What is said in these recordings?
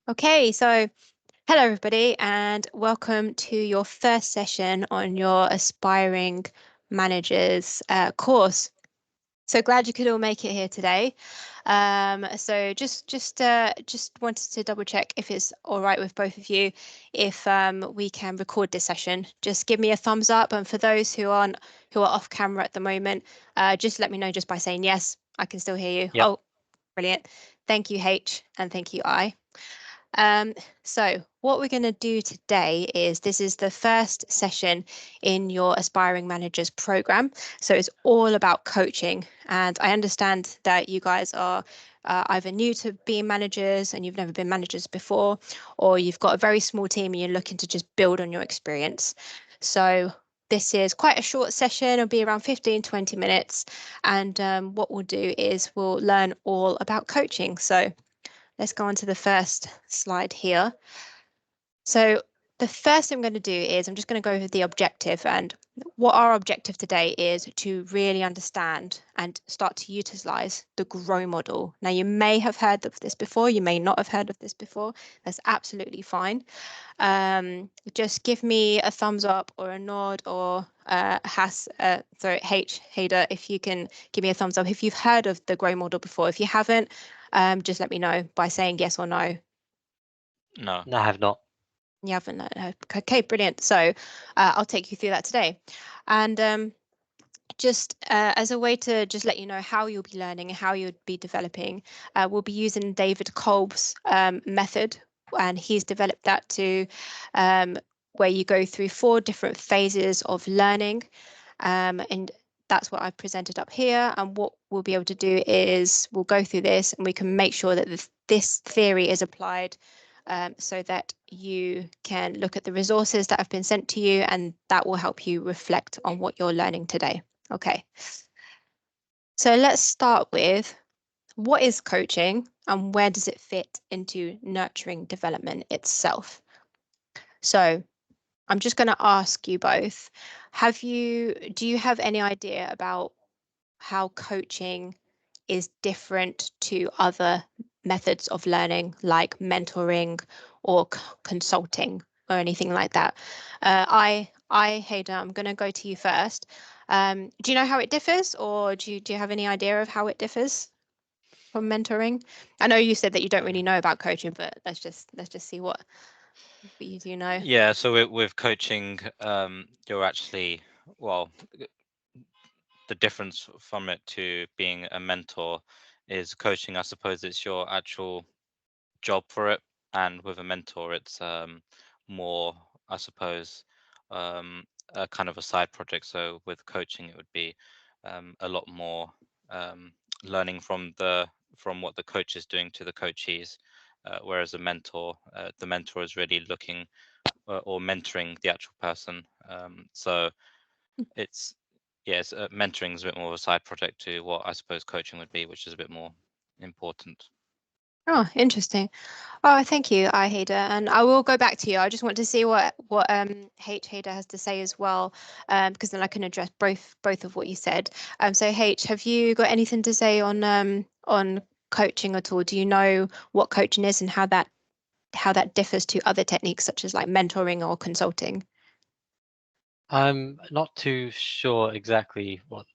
Okay, so hello everybody, and welcome to your first session on your Aspiring Managers course. So glad you could all make it here today. So just wanted to double check if it's all right with both of you, if we can record this session. Just give me a thumbs up, and for those who are off camera at the moment, just let me know just by saying yes. I can still hear you. Yep. Oh, brilliant! Thank you, H, and thank you, I. So what we're going to do today is this is the first session in your Aspiring Managers program. So it's all about coaching. And I understand that you guys are either new to being managers and you've never been managers before, or you've got a very small team and you're looking to just build on your experience. So this is quite a short session. It'll be around 15-20 minutes. And what we'll do is we'll learn all about coaching. So let's go on to the first slide here. So the first thing I'm going to do is I'm just going to go over the objective, and what our objective today is to really understand and start to utilize the GROW model. Now, you may have heard of this before, you may not have heard of this before. That's absolutely fine. Just give me a thumbs up or a nod, or H, Hader, if you can give me a thumbs up if you've heard of the GROW model before. If you haven't, just let me know by saying yes or no. No, I have not. You haven't? No. Okay, brilliant. So I'll take you through that today. And just as a way to just let you know how you'll be learning and how you'll be developing, we'll be using David Kolb's method, and he's developed that to where you go through 4 different phases of learning. And that's what I've presented up here. And what we'll be able to do is we'll go through this and we can make sure that this theory is applied so that you can look at the resources that have been sent to you, and that will help you reflect on what you're learning today. Okay. So let's start with, what is coaching and where does it fit into nurturing development itself? So I'm just going to ask you both, do you have any idea about how coaching is different to other methods of learning, like mentoring or consulting or anything like that? Hader, I'm going to go to you first. Do you know how it differs, or do you have any idea of how it differs from mentoring? I know you said that you don't really know about coaching, but let's just see what you do know. Yeah, so with coaching, you're actually, well, the difference from it to being a mentor is coaching, I suppose it's your actual job for it. And with a mentor, it's more, I suppose, a kind of a side project. So with coaching, it would be a lot more learning from what the coach is doing to the coachees, whereas the mentor is really looking or mentoring the actual person. So it's yes, mentoring is a bit more of a side project to what I suppose coaching would be, which is a bit more important. Oh, interesting. Oh, thank you, Hader. And I will go back to you. I just want to see what Hader has to say as well, because then I can address both of what you said. So H, have you got anything to say on coaching at all? Do you know what coaching is and how that differs to other techniques such as like mentoring or consulting? I'm not too sure exactly what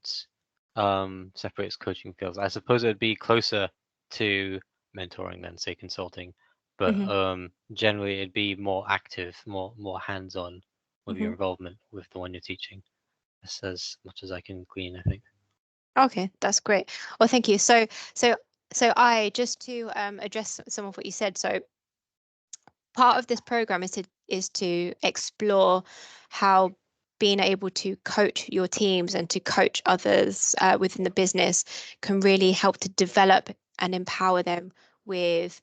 separates coaching fields. I suppose it would be closer to mentoring than, say, consulting, but generally it'd be more active, more hands-on with your involvement with the one you're teaching. That's as much as I can glean, I think. Okay, that's great. Well, thank you. So I just to address some of what you said. So part of this program is to explore how being able to coach your teams and to coach others within the business can really help to develop and empower them with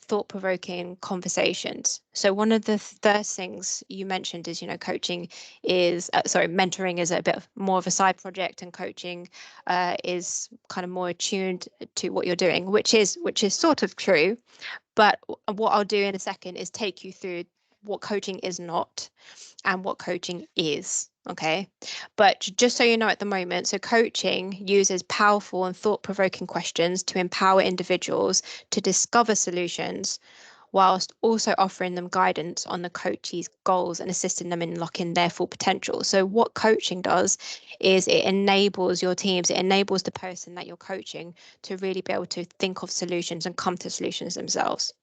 thought-provoking conversations. So one of the first things you mentioned is, coaching is, mentoring is a bit more of a side project, and coaching is kind of more attuned to what you're doing, which is sort of true. But what I'll do in a second is take you through what coaching is not and what coaching is. Okay. But just so you know, at the moment, so coaching uses powerful and thought-provoking questions to empower individuals to discover solutions whilst also offering them guidance on the coachee's goals and assisting them in unlocking their full potential. So what coaching does is it enables your teams, it enables the person that you're coaching to really be able to think of solutions and come to solutions themselves.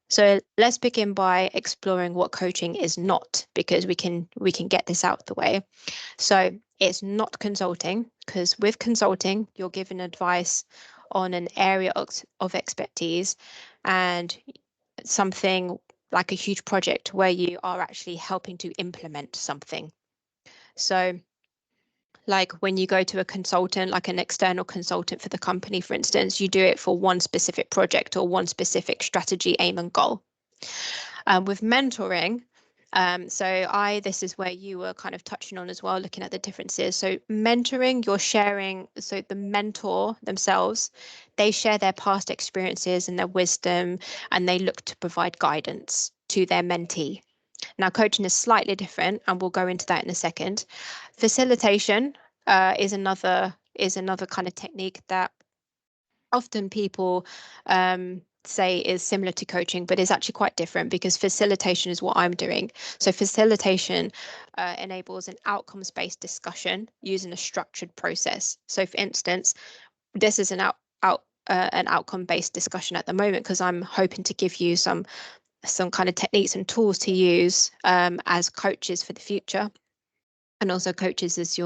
So let's begin by exploring what coaching is not, because we can get this out of the way. So it's not consulting, because with consulting, you're given advice on an area of expertise and something like a huge project where you are actually helping to implement something. So like when you go to a consultant, like an external consultant for the company, for instance, you do it for one specific project or one specific strategy, aim and goal. With mentoring, this is where you were kind of touching on as well, looking at the differences. So mentoring, you're sharing, so the mentor themselves, they share their past experiences and their wisdom, and they look to provide guidance to their mentee. Now, coaching is slightly different, and we'll go into that in a second. Facilitation is another kind of technique that often people say is similar to coaching, but is actually quite different, because facilitation is what I'm doing. So facilitation enables an outcomes-based discussion using a structured process. So for instance, this is an outcome-based discussion at the moment, because I'm hoping to give you some kind of techniques and tools to use as coaches for the future, and also coaches as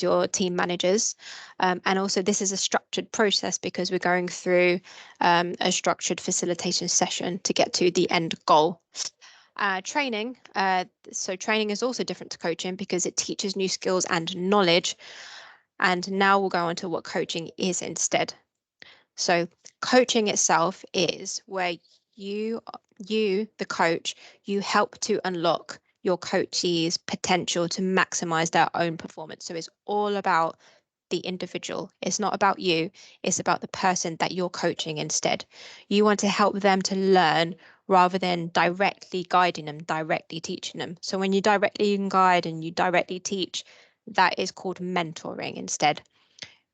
your team managers. And also this is a structured process, because we're going through a structured facilitation session to get to the end goal. Training. So training is also different to coaching, because it teaches new skills and knowledge. And now we'll go on to what coaching is instead. So coaching itself is where you, the coach, you help to unlock your coachee's potential to maximize their own performance. So it's all about the individual. It's not about you. It's about the person that you're coaching instead. You want to help them to learn rather than directly guiding them, directly teaching them. So when you directly guide and you directly teach, that is called mentoring instead.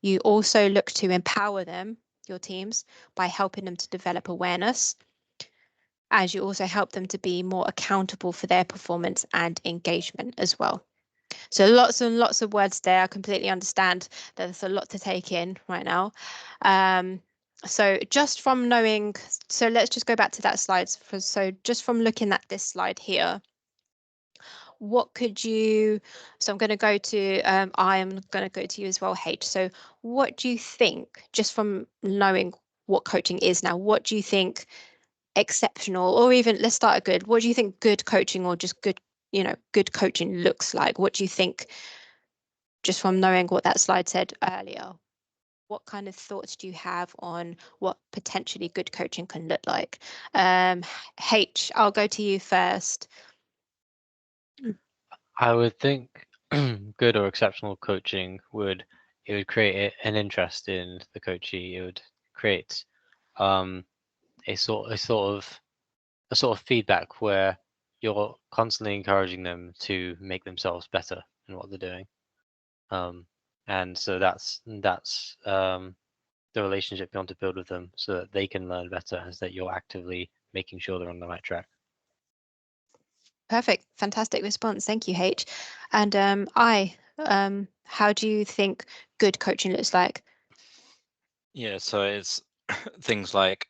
You also look to empower them, your teams, by helping them to develop awareness, as you also help them to be more accountable for their performance and engagement as well. So lots and lots of words there. I completely understand that there's a lot to take in right now. So just from knowing, so let's just go back to that slide. So just from looking at this slide here, what could you, so I'm going to go to, I am going to go to you as well, H. So what do you think, just from knowing what coaching is now, what do you think exceptional, or even let's start at good, what do you think good coaching, or just good, good coaching looks like? What do you think, just from knowing what that slide said earlier, what kind of thoughts do you have on what potentially good coaching can look like? H, I'll go to you first. I would think good or exceptional coaching would create an interest in the coachee. It would create a sort of feedback where you're constantly encouraging them to make themselves better in what they're doing. And so that's the relationship you want to build with them, so that they can learn better, as that you're actively making sure they're on the right track. Perfect. Fantastic response. Thank you, H. And how do you think good coaching looks like? Yeah, so it's things like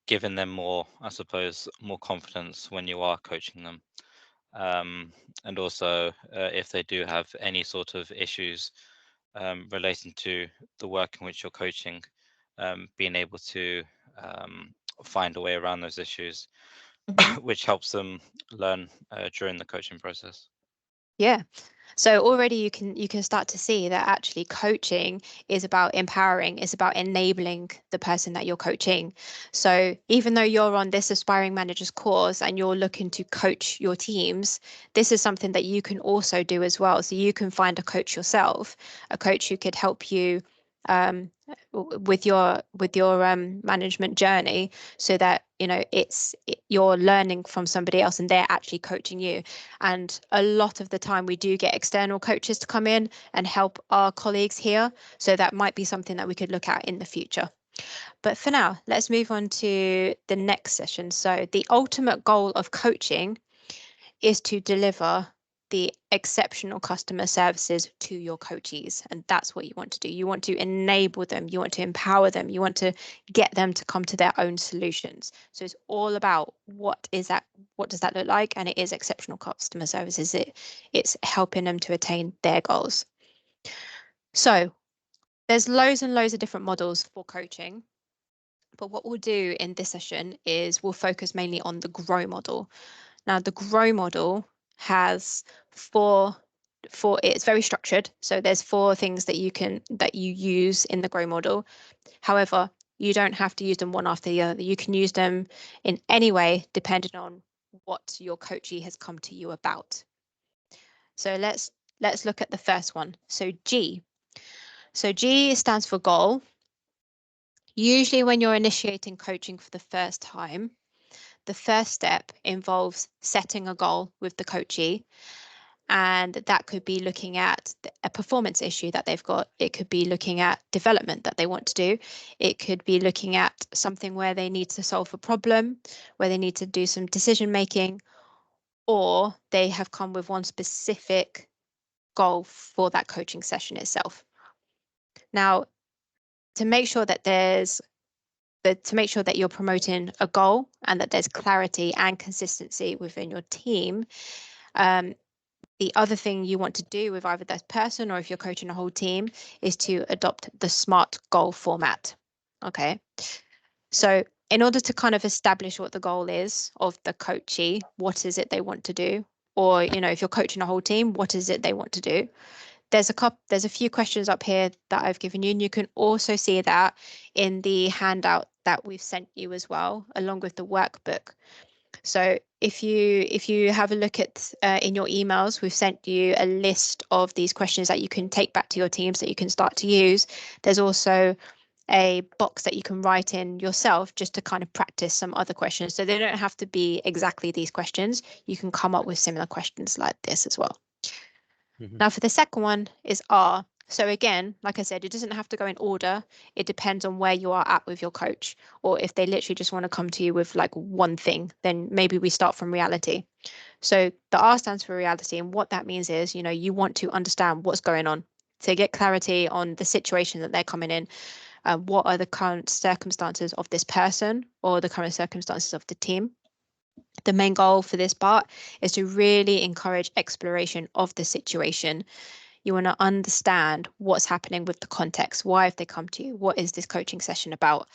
giving them more, I suppose, more confidence when you are coaching them. And also if they do have any sort of issues relating to the work in which you're coaching, being able to find a way around those issues, which helps them learn during the coaching process. Yeah. So already you can start to see that actually coaching is about empowering, it's about enabling the person that you're coaching. So even though you're on this aspiring managers course and you're looking to coach your teams, this is something that you can also do as well. So you can find a coach yourself, a coach who could help you with your management journey, so that you're learning from somebody else and they're actually coaching you. And a lot of the time we do get external coaches to come in and help our colleagues here, so that might be something that we could look at in the future. But for now, let's move on to the next session. So the ultimate goal of coaching is to deliver the exceptional customer services to your coachees. And that's what you want to do. You want to enable them. You want to empower them. You want to get them to come to their own solutions. So it's all about what does that look like? And it is exceptional customer services. It's helping them to attain their goals. So there's loads and loads of different models for coaching. But what we'll do in this session is we'll focus mainly on the GROW model. Now, the GROW model has it's very structured. So there's 4 things that you use in the GROW model. However, you don't have to use them one after the other. You can use them in any way, depending on what your coachee has come to you about. So let's look at the first one. So G. So G stands for goal. Usually when you're initiating coaching for the first time, the first step involves setting a goal with the coachee. And that could be looking at a performance issue that they've got. It could be looking at development that they want to do. It could be looking at something where they need to solve a problem, where they need to do some decision making, or they have come with one specific goal for that coaching session itself. Now, to make sure that you're promoting a goal and that there's clarity and consistency within your team, the other thing you want to do with either that person or if you're coaching a whole team is to adopt the SMART goal format. Okay. So in order to kind of establish what the goal is of the coachee, what is it they want to do? Or, if you're coaching a whole team, what is it they want to do? There's a few questions up here that I've given you, and you can also see that in the handout that we've sent you as well, along with the workbook. So if you have a look at in your emails, we've sent you a list of these questions that you can take back to your teams that you can start to use. There's also a box that you can write in yourself just to kind of practice some other questions. So they don't have to be exactly these questions. You can come up with similar questions like this as well. Now for the second one is R. So again, like I said, it doesn't have to go in order. It depends on where you are at with your coach, or if they literally just want to come to you with like one thing, then maybe we start from reality. So the R stands for reality. And what that means is, you want to understand what's going on to get clarity on the situation that they're coming in. What are the current circumstances of this person or the current circumstances of the team? The main goal for this part is to really encourage exploration of the situation. You want to understand what's happening with the context. Why have they come to you? What is this coaching session about?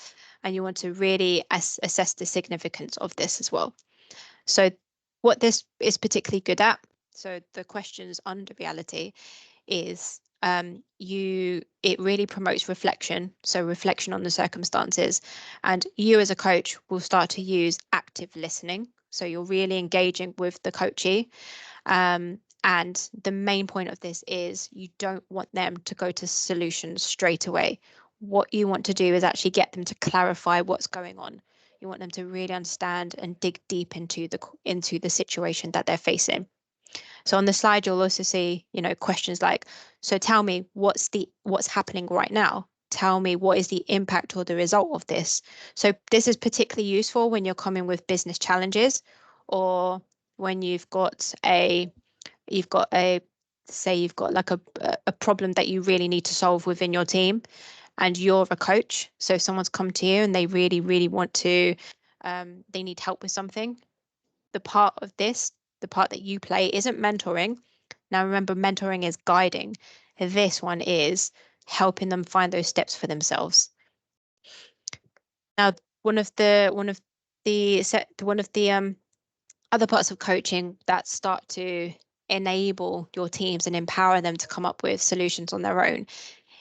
And you want to really assess the significance of this as well. So what this is particularly good at, so the questions under reality, is it really promotes reflection. So reflection on the circumstances. And you as a coach will start to use active listening. So you're really engaging with the coachee. And the main point of this is you don't want them to go to solutions straight away. What you want to do is actually get them to clarify what's going on. You want them to really understand and dig deep into the situation that they're facing. So on the slide, you'll also see, questions like, so tell me what's happening right now? Tell me what is the impact or the result of this? So this is particularly useful when you're coming with business challenges, or when you've got like a problem that you really need to solve within your team and you're a coach. So if someone's come to you and they really, really want to, they need help with something. The part that you play isn't mentoring. Now, remember, mentoring is guiding. This one is helping them find those steps for themselves. Now, one of the other parts of coaching that start to enable your teams and empower them to come up with solutions on their own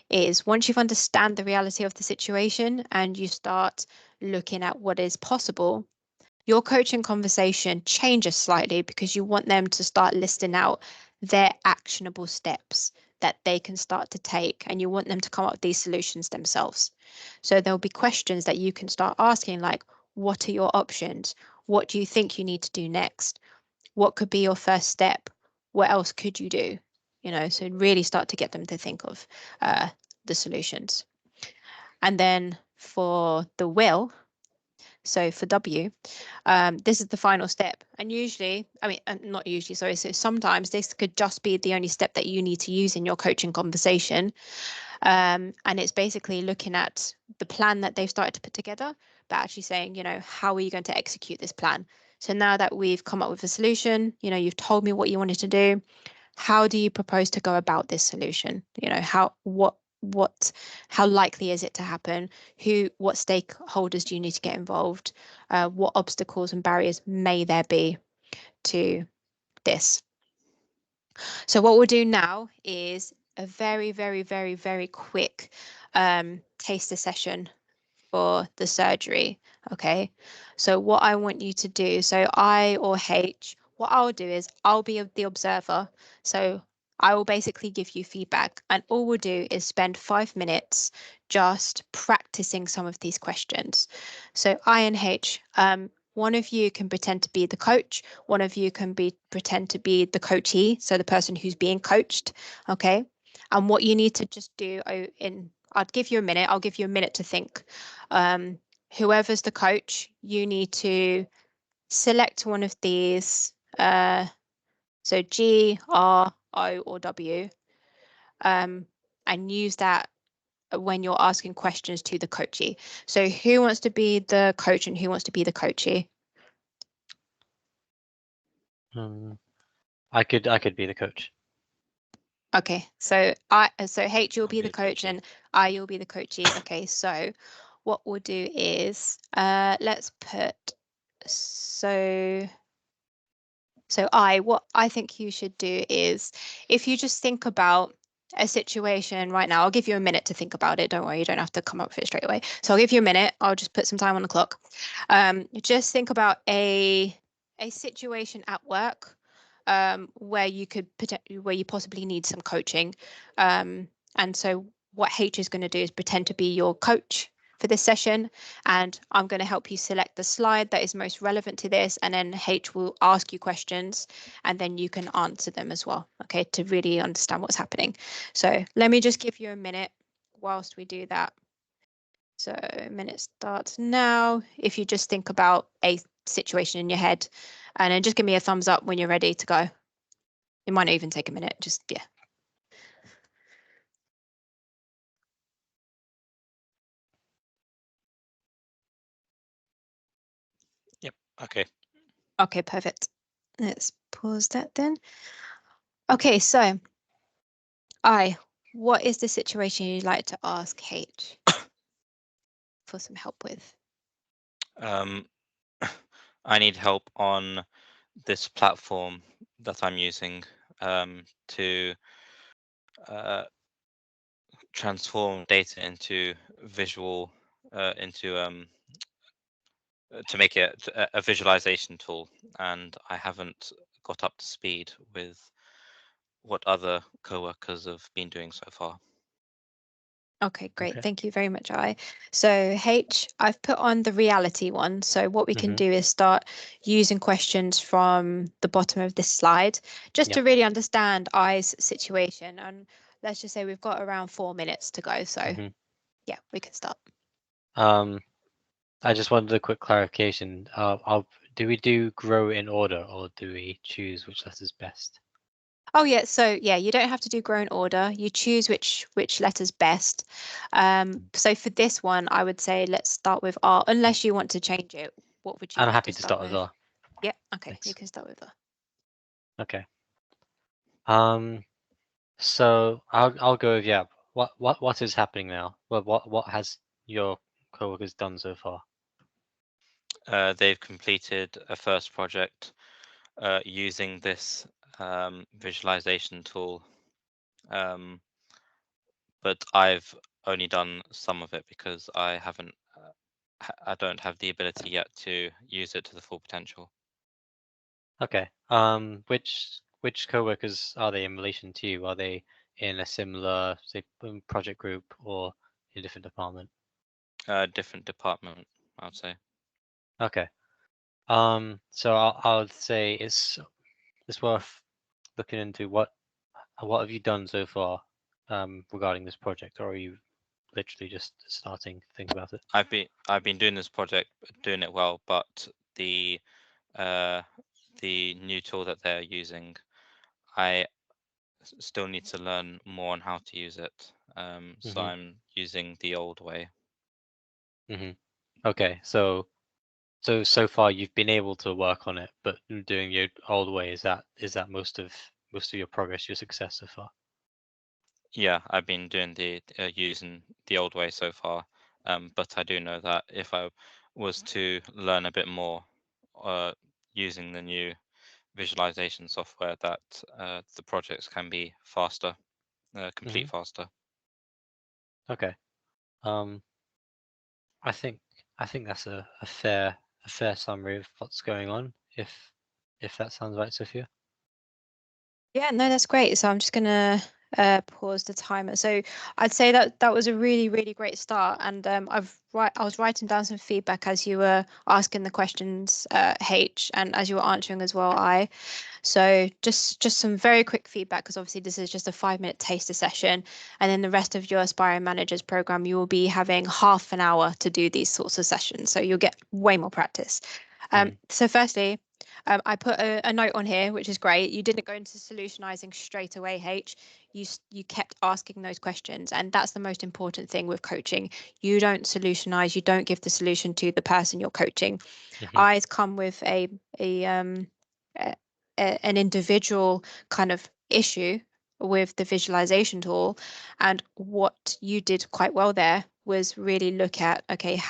is once you've understand the reality of the situation and you start looking at what is possible, your coaching conversation changes slightly because you want them to start listing out their actionable steps that they can start to take, and you want them to come up with these solutions themselves. So there'll be questions that you can start asking, like, what are your options? What do you think you need to do next? What could be your first step? What else could you do? So really start to get them to think of the solutions. And then for the will, so for W, this is the final step. And usually, I mean, not usually, sorry, so sometimes this could just be the only step that you need to use in your coaching conversation. And it's basically looking at the plan that they've started to put together, but actually saying, you know, how are you going to execute this plan? So now that we've come up with a solution, you know, you've told me what you wanted to do, how do you propose to go about this solution? You know, how likely is it to happen? What stakeholders do you need to get involved? What obstacles and barriers may there be to this? So what we'll do now is a very, very, very, very quick taster session for the surgery. Okay, so what I want you to do, so I or H, what I'll do is I'll be the observer. So I will basically give you feedback, and all we'll do is spend 5 minutes just practicing some of these questions. So I and H, one of you can pretend to be the coach, one of you can pretend to be the coachee, so the person who's being coached. Okay, and what you need to just do I'll give you a minute. I'll give you a minute to think. Whoever's the coach, you need to select one of these. So G, R, O, or W, and use that when you're asking questions to the coachee. So who wants to be the coach and who wants to be the coachee? I could be the coach. Okay, so H, you'll be the coach, and I, you'll be the coachee. Okay, so what we'll do is let's put what I think you should do is, if you just think about a situation right now, I'll give you a minute to think about it. Don't worry, you don't have to come up with it straight away. So I'll give you a minute. I'll just put some time on the clock. Just think about a situation at work where you possibly need some coaching. And so what H is going to do is pretend to be your coach for this session, and I'm going to help you select the slide that is most relevant to this, and then H will ask you questions and then you can answer them as well, okay, to really understand what's happening. So let me just give you a minute whilst we do that. So minute starts now. If you just think about a situation in your head, and then just give me a thumbs up when you're ready to go. It might not even take a minute, just yeah. Yep. Okay. Okay, perfect. Let's pause that then. Okay, so what is the situation you'd like to ask H for some help with? I need help on this platform that I'm using to transform data into visual, to make it a visualization tool, and I haven't got up to speed with what other co-workers have been doing so far. Okay, great. Okay. Thank you very much, I. So H, I've put on the reality one. So what we can do is start using questions from the bottom of this slide, just to really understand I's situation. And let's just say we've got around 4 minutes to go. So yeah, we can start. I just wanted a quick clarification. Do we do grow in order, or do we choose which letter's best? Oh yeah, so yeah, you don't have to do grow in order. You choose which letter's best. So for this one, I would say let's start with R, unless you want to change it. What would you I'm like happy to to start with R. Yeah, okay, Thanks. you can start with R. Okay. So I'll go with yeah. What is happening now? Well, what has your coworkers done so far? They've completed a first project using this visualization tool, but I've only done some of it because I haven't. I don't have the ability yet to use it to the full potential. Okay. Which coworkers are they in relation to you? Are they in a similar, say, project group or in a different department? Different department, I would say. Okay. So I would say it's worth looking into what have you done so far regarding this project, or are you literally just starting to think about it? I've been doing this project, doing it well, but the new tool that they're using, I still need to learn more on how to use it. So I'm using the old way. Okay, so far you've been able to work on it, but doing your old way, is that most of your progress, your success so far? Yeah, I've been doing the using the old way so far, but I do know that if I was to learn a bit more using the new visualization software, that the projects can be faster, complete faster. Okay. I think that's a fair summary of what's going on, if that sounds right, Sophia. Yeah, no, that's great. So I'm just gonna pause the timer. So I'd say that that was a really, really great start. And I was writing down some feedback as you were asking the questions, H, and as you were answering as well, I. So just some very quick feedback, because obviously this is just a 5-minute taster session, and then the rest of your Aspiring Managers program, you will be having half an hour to do these sorts of sessions. So you'll get way more practice. So firstly, I put a note on here, which is great. You didn't go into solutionizing straight away, H. You kept asking those questions, and that's the most important thing with coaching. You don't solutionize. You don't give the solution to the person you're coaching. I's come with an individual kind of issue with the visualization tool, and what you did quite well there was really look at, okay,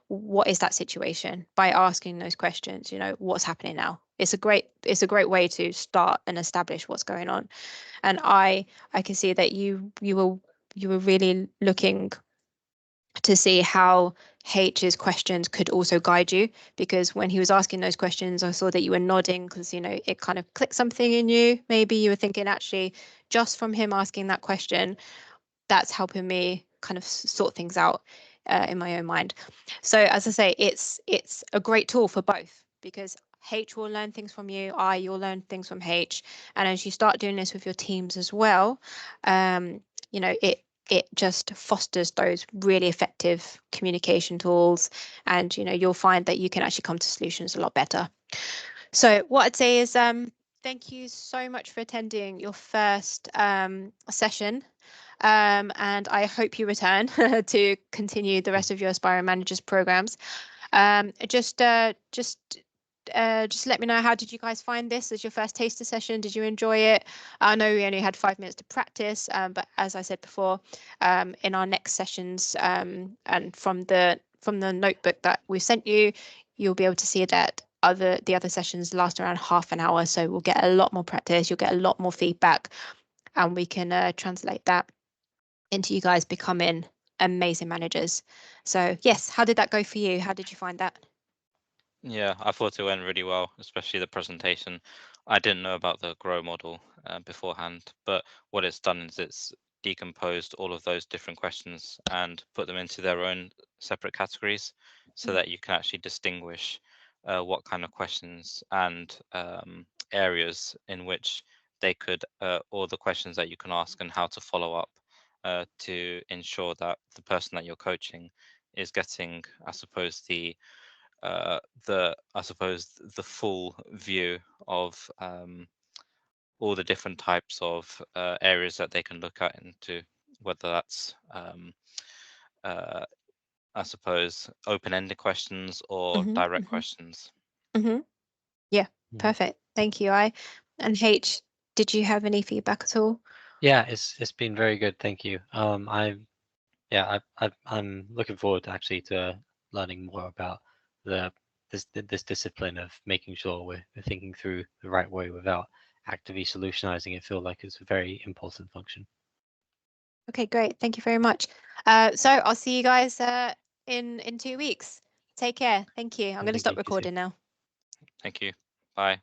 what is that situation, by asking those questions. What's happening now. It's a great way to start and establish what's going on. And I can see that you were really looking to see how H's questions could also guide you, because when he was asking those questions, I saw that you were nodding, because it kind of clicked something in you. Maybe you were thinking, actually, just from him asking that question, that's helping me kind of sort things out in my own mind. So as I say, it's a great tool for both, because H will learn things from you, you'll learn things from H, and as you start doing this with your teams as well, it just fosters those really effective communication tools, and you'll find that you can actually come to solutions a lot better. So what I'd say is thank you so much for attending your first session. And I hope you return to continue the rest of your Aspiring Managers programs. Just let me know, how did you guys find this as your first taster session? Did you enjoy it? I know we only had 5 minutes to practice, but as I said before, in our next sessions, and from the notebook that we sent you, you'll be able to see that the other sessions last around half an hour. So we'll get a lot more practice. You'll get a lot more feedback, and we can translate that into you guys becoming amazing managers. So yes, how did that go for you? How did you find that? Yeah, I thought it went really well, especially the presentation. I didn't know about the grow model beforehand, but what it's done is it's decomposed all of those different questions and put them into their own separate categories, so that you can actually distinguish what kind of questions and areas in which they could, or the questions that you can ask, and how to follow up to ensure that the person that you're coaching is getting, I suppose, the full view of all the different types of areas that they can look at into, whether that's I suppose open-ended questions or direct questions. Yeah, perfect. Thank you. And H, did you have any feedback at all? Yeah, it's been very good. Thank you. I'm looking forward actually to learning more about this discipline of making sure we're thinking through the right way without actively solutionizing it. Feel like it's a very important function. Okay, great. Thank you very much. So I'll see you guys in 2 weeks. Take care. Thank you. I'm going to Thank you. stop recording now. Thank you. Bye.